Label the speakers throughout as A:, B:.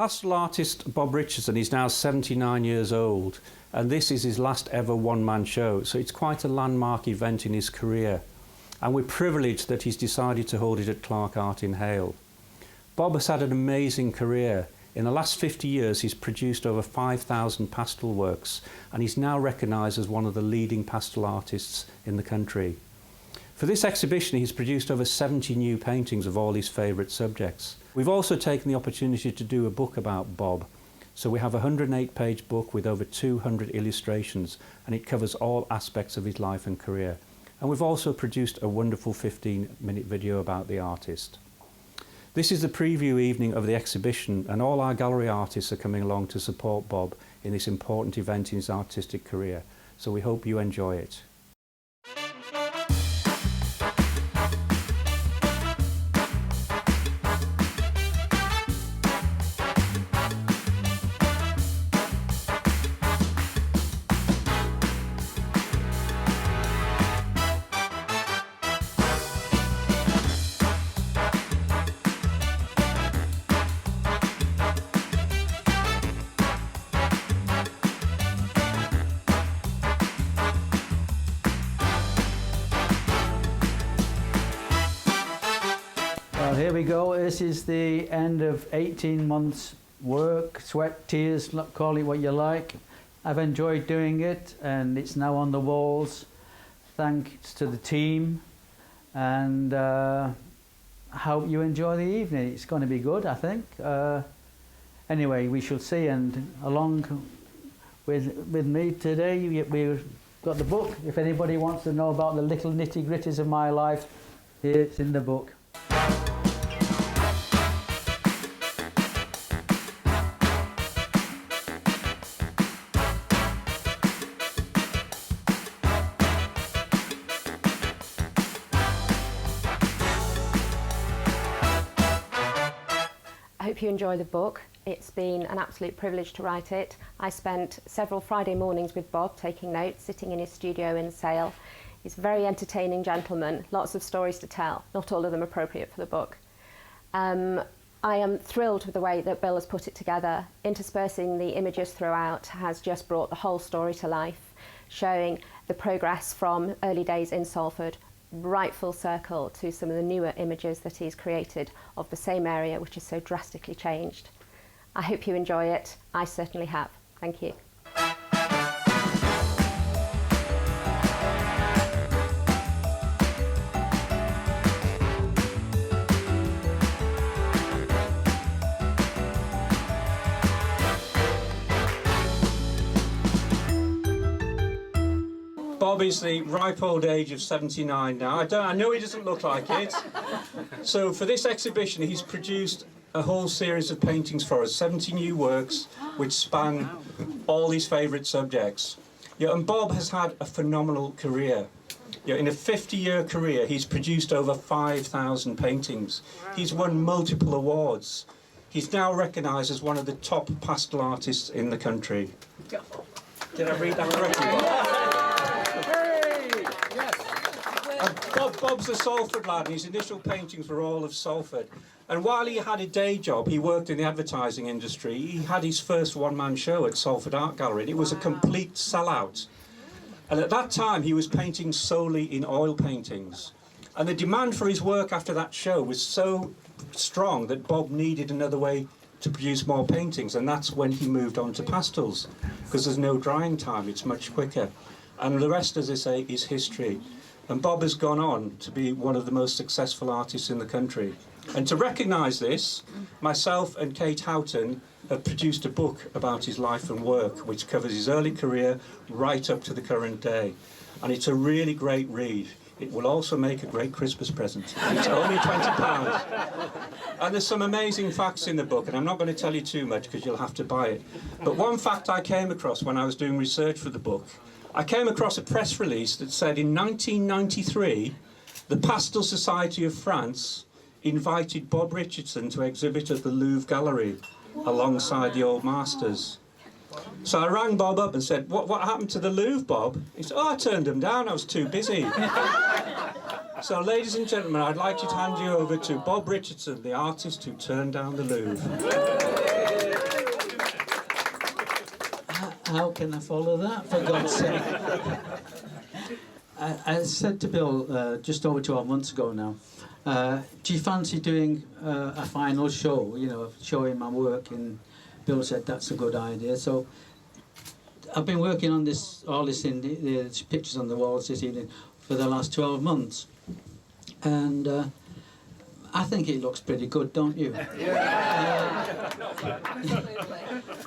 A: Pastel artist Bob Richardson is now 79 years old, and this is his last ever one-man show, so it's quite a landmark event in his career. And we're privileged that he's decided to hold it at Clark Art in Hale. Bob has had an amazing career. In the last 50 years, he's produced over 5,000 pastel works, and he's now recognised as one of the leading pastel artists in the country. For this exhibition, he's produced over 70 new paintings of all his favourite subjects. We've also taken the opportunity to do a book about Bob. So we have a 108-page book with over 200 illustrations, and it covers all aspects of his life and career. And we've also produced a wonderful 15-minute video about the artist. This is the preview evening of the exhibition, and all our gallery artists are coming along to support Bob in this important event in his artistic career. So we hope you enjoy it.
B: Well, here we go. This is the end of 18 months work, sweat, tears, call it what you like. I've enjoyed doing it, and it's now on the walls. Thanks to the team, and I hope you enjoy the evening. It's going to be good, I think. Anyway, we shall see, and along with me today, we've got the book. If anybody wants to know about the little nitty-gritties of my life, here it's in the book.
C: I hope you enjoy the book. It's been an absolute privilege to write it. I spent several Friday mornings with Bob taking notes, sitting in his studio in Sale. He's a very entertaining gentleman, lots of stories to tell, not all of them appropriate for the book. I am thrilled with the way that Bill has put it together. Interspersing the images throughout has just brought the whole story to life, showing the progress from early days in Salford right full circle to some of the newer images that he's created of the same area which is so drastically changed. I hope you enjoy it. I certainly have. Thank you.
A: Bob is the ripe old age of 79 now. I know he doesn't look like it. So for this exhibition, he's produced a whole series of paintings for us, 70 new works, which span all his favourite subjects. Yeah, and Bob has had a phenomenal career. Yeah, in a 50-year career, he's produced over 5,000 paintings. He's won multiple awards. He's now recognised as one of the top pastel artists in the country. Did I read that correctly, Bob? Bob's a Salford lad, and his initial paintings were all of Salford. And while he had a day job, he worked in the advertising industry. He had his first one-man show at Salford Art Gallery, and it was a complete sellout. And at that time, he was painting solely in oil paintings. And the demand for his work after that show was so strong that Bob needed another way to produce more paintings, and that's when he moved on to pastels, because there's no drying time, it's much quicker. And the rest, as I say, is history. And Bob has gone on to be one of the most successful artists in the country. And to recognise this, myself and Kate Houghton have produced a book about his life and work, which covers his early career right up to the current day. And it's a really great read. It will also make a great Christmas present. It's only £20. And there's some amazing facts in the book, and I'm not going to tell you too much because you'll have to buy it. But one fact I came across when I was doing research for the book, I came across a press release that said in 1993, the Pastel Society of France invited Bob Richardson to exhibit at the Louvre Gallery alongside the old masters. So I rang Bob up and said, what happened to the Louvre, Bob? He said, oh, I turned them down, I was too busy. So, ladies and gentlemen, I'd like you to hand you over to Bob Richardson, the artist who turned down the Louvre.
D: How can I follow that, for God's sake? I said to Bill just over 12 months ago now, do you fancy doing a final show, you know, showing my work? And Bill said that's a good idea. So I've been working on all this in the pictures on the walls this evening for the last 12 months. And I think it looks pretty good, don't you?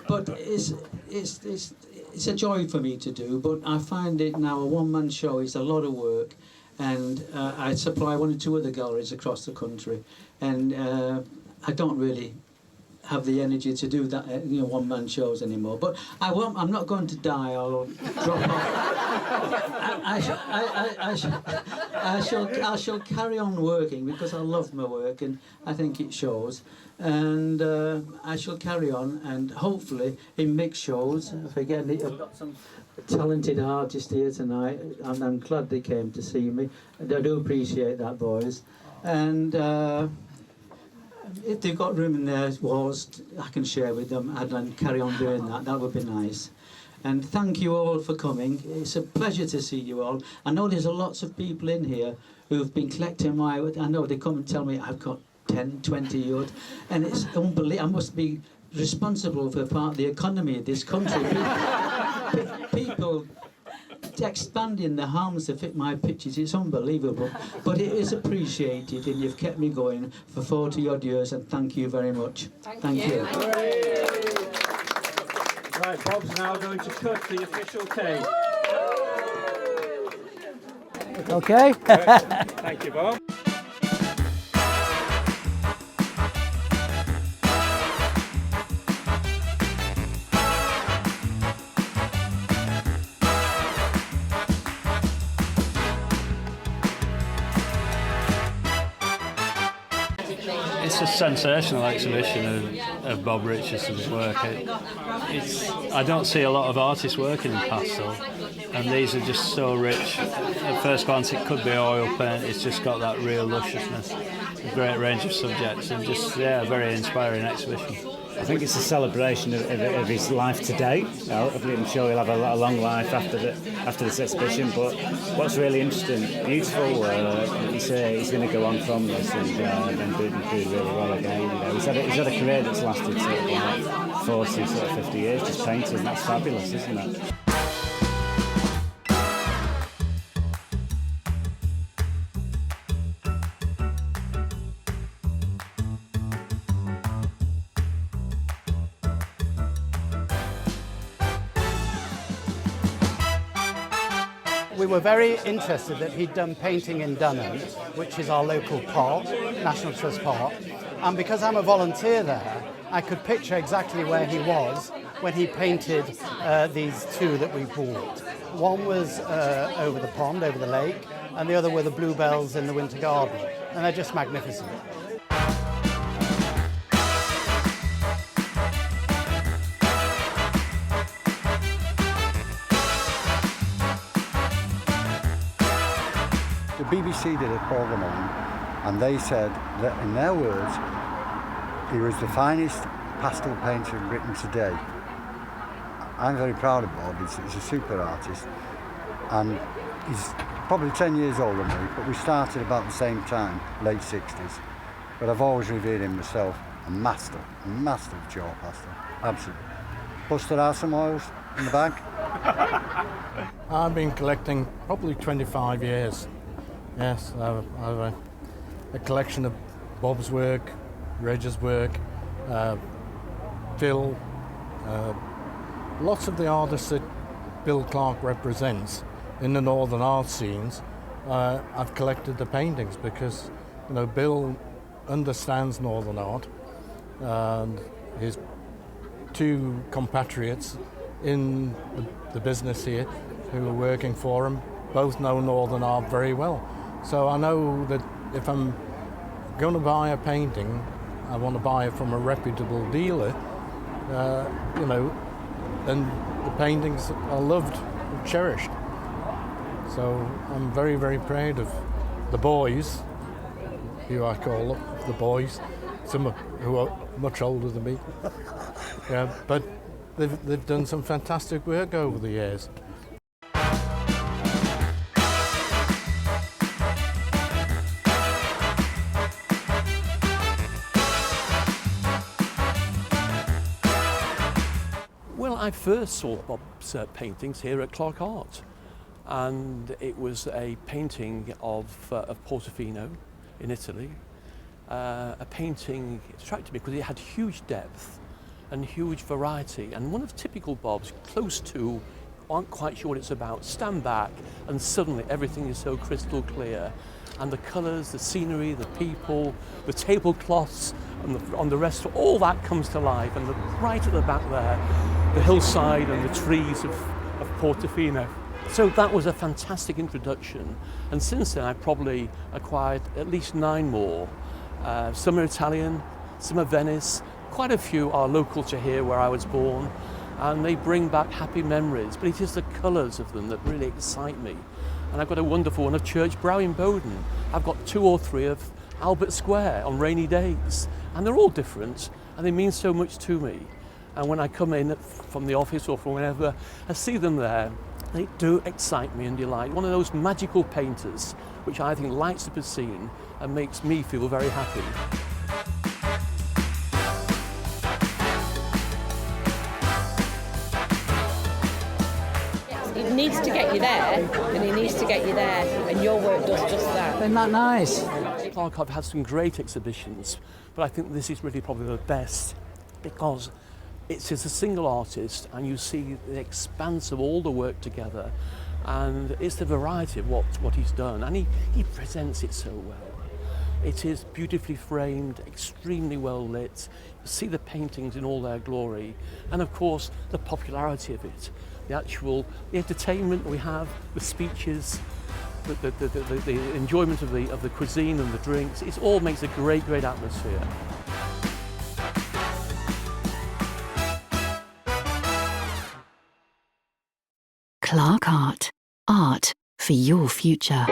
D: But it's a joy for me to do, but I find it now a one-man show is a lot of work, and I supply 1 or 2 other galleries across the country, and I don't really have the energy to do that, you know, one-man shows anymore. But I'm not going to die or drop off. I shall carry on working because I love my work and I think it shows. And I shall carry on, and hopefully in mixed shows. Again, I've got some talented artists here tonight, and I'm glad they came to see me. And I do appreciate that, boys. And if they've got room in their walls, I can share with them. I'd carry on doing that. That would be nice. And thank you all for coming. It's a pleasure to see you all. I know there's lots of people in here who've been collecting my... I know they come and tell me I've got 10, 20 yards, and it's unbelievable. I must be responsible for part of the economy of this country. People expanding the arms to fit my pictures, it's unbelievable. But it is appreciated, and you've kept me going for 40 odd years, and thank you very much. Thank you.
A: Right, Bob's now going to cut the official cake.
B: Okay.
A: Thank you, Bob.
E: It's a sensational exhibition of Bob Richardson's work. I don't see a lot of artists working in pastel, and these are just so rich. At first glance it could be oil paint, it's just got that real lusciousness, a great range of subjects, and just, yeah, a very inspiring exhibition.
F: I think it's a celebration of his life to date. I'm sure he'll have a long life after this exhibition. But what's really interesting, beautiful work. He's going to go on from this and do really well again. You know, he's had a career that's lasted sort of like 40, sort of 50 years just painting. And that's fabulous, isn't it?
G: We were very interested that he'd done painting in Dunham, which is our local park, National Trust Park, and because I'm a volunteer there, I could picture exactly where he was when he painted these 2 that we bought. One was over the pond, over the lake, and the other were the bluebells in the winter garden, and they're just magnificent.
H: The BBC did a programme on him, and they said that, in their words, he was the finest pastel painter in Britain today. I'm very proud of Bob. He's a super artist, and he's probably 10 years older than me, but we started about the same time, late 60s. But I've always revered him myself, a master of chalk pastel, absolutely. Plus there are some oils in the bag.
I: I've been collecting probably 25 years. Yes, I have a collection of Bob's work, Reg's work, Phil, lots of the artists that Bill Clark represents in the northern art scenes. I've collected the paintings because, you know, Bill understands northern art, and his 2 compatriots in the business here who are working for him both know northern art very well. So I know that if I'm going to buy a painting, I want to buy it from a reputable dealer, you know, and the paintings are loved and cherished. So I'm very, very proud of the boys, who I call the boys, some who are much older than me. Yeah, but they've done some fantastic work over the years.
J: Well, I first saw Bob's paintings here at Clark Art, and it was a painting of Portofino in Italy. A painting attracted me because it had huge depth and huge variety, and one of typical Bob's, close to, aren't quite sure what it's about, stand back and suddenly everything is so crystal clear, and the colours, the scenery, the people, the tablecloths and on the rest, all that comes to life, and right at the back there, the hillside and the trees of Portofino. So that was a fantastic introduction, and since then I've probably acquired at least 9 more. Some are Italian, some are Venice, quite a few are local to here where I was born, and they bring back happy memories, but it is the colours of them that really excite me. And I've got a wonderful one of Church Brow in Bowden. I've got 2 or 3 of Albert Square on rainy days, and they're all different and they mean so much to me. And when I come in from the office or from wherever, I see them there, they do excite me and delight. One of those magical painters which I think lights up a scene and makes me feel very happy.
K: He needs to get you there, and he needs to get you there, and your work does just that.
B: Isn't that nice?
J: Clark Art had some great exhibitions, but I think this is really probably the best because it's a single artist and you see the expanse of all the work together, and it's the variety of what he's done, and he presents it so well. It is beautifully framed, extremely well lit. You see the paintings in all their glory, and of course the popularity of it, the entertainment we have, the speeches, the enjoyment of the cuisine and the drinks. It all makes a great atmosphere.
L: Clark Art. Art for your future.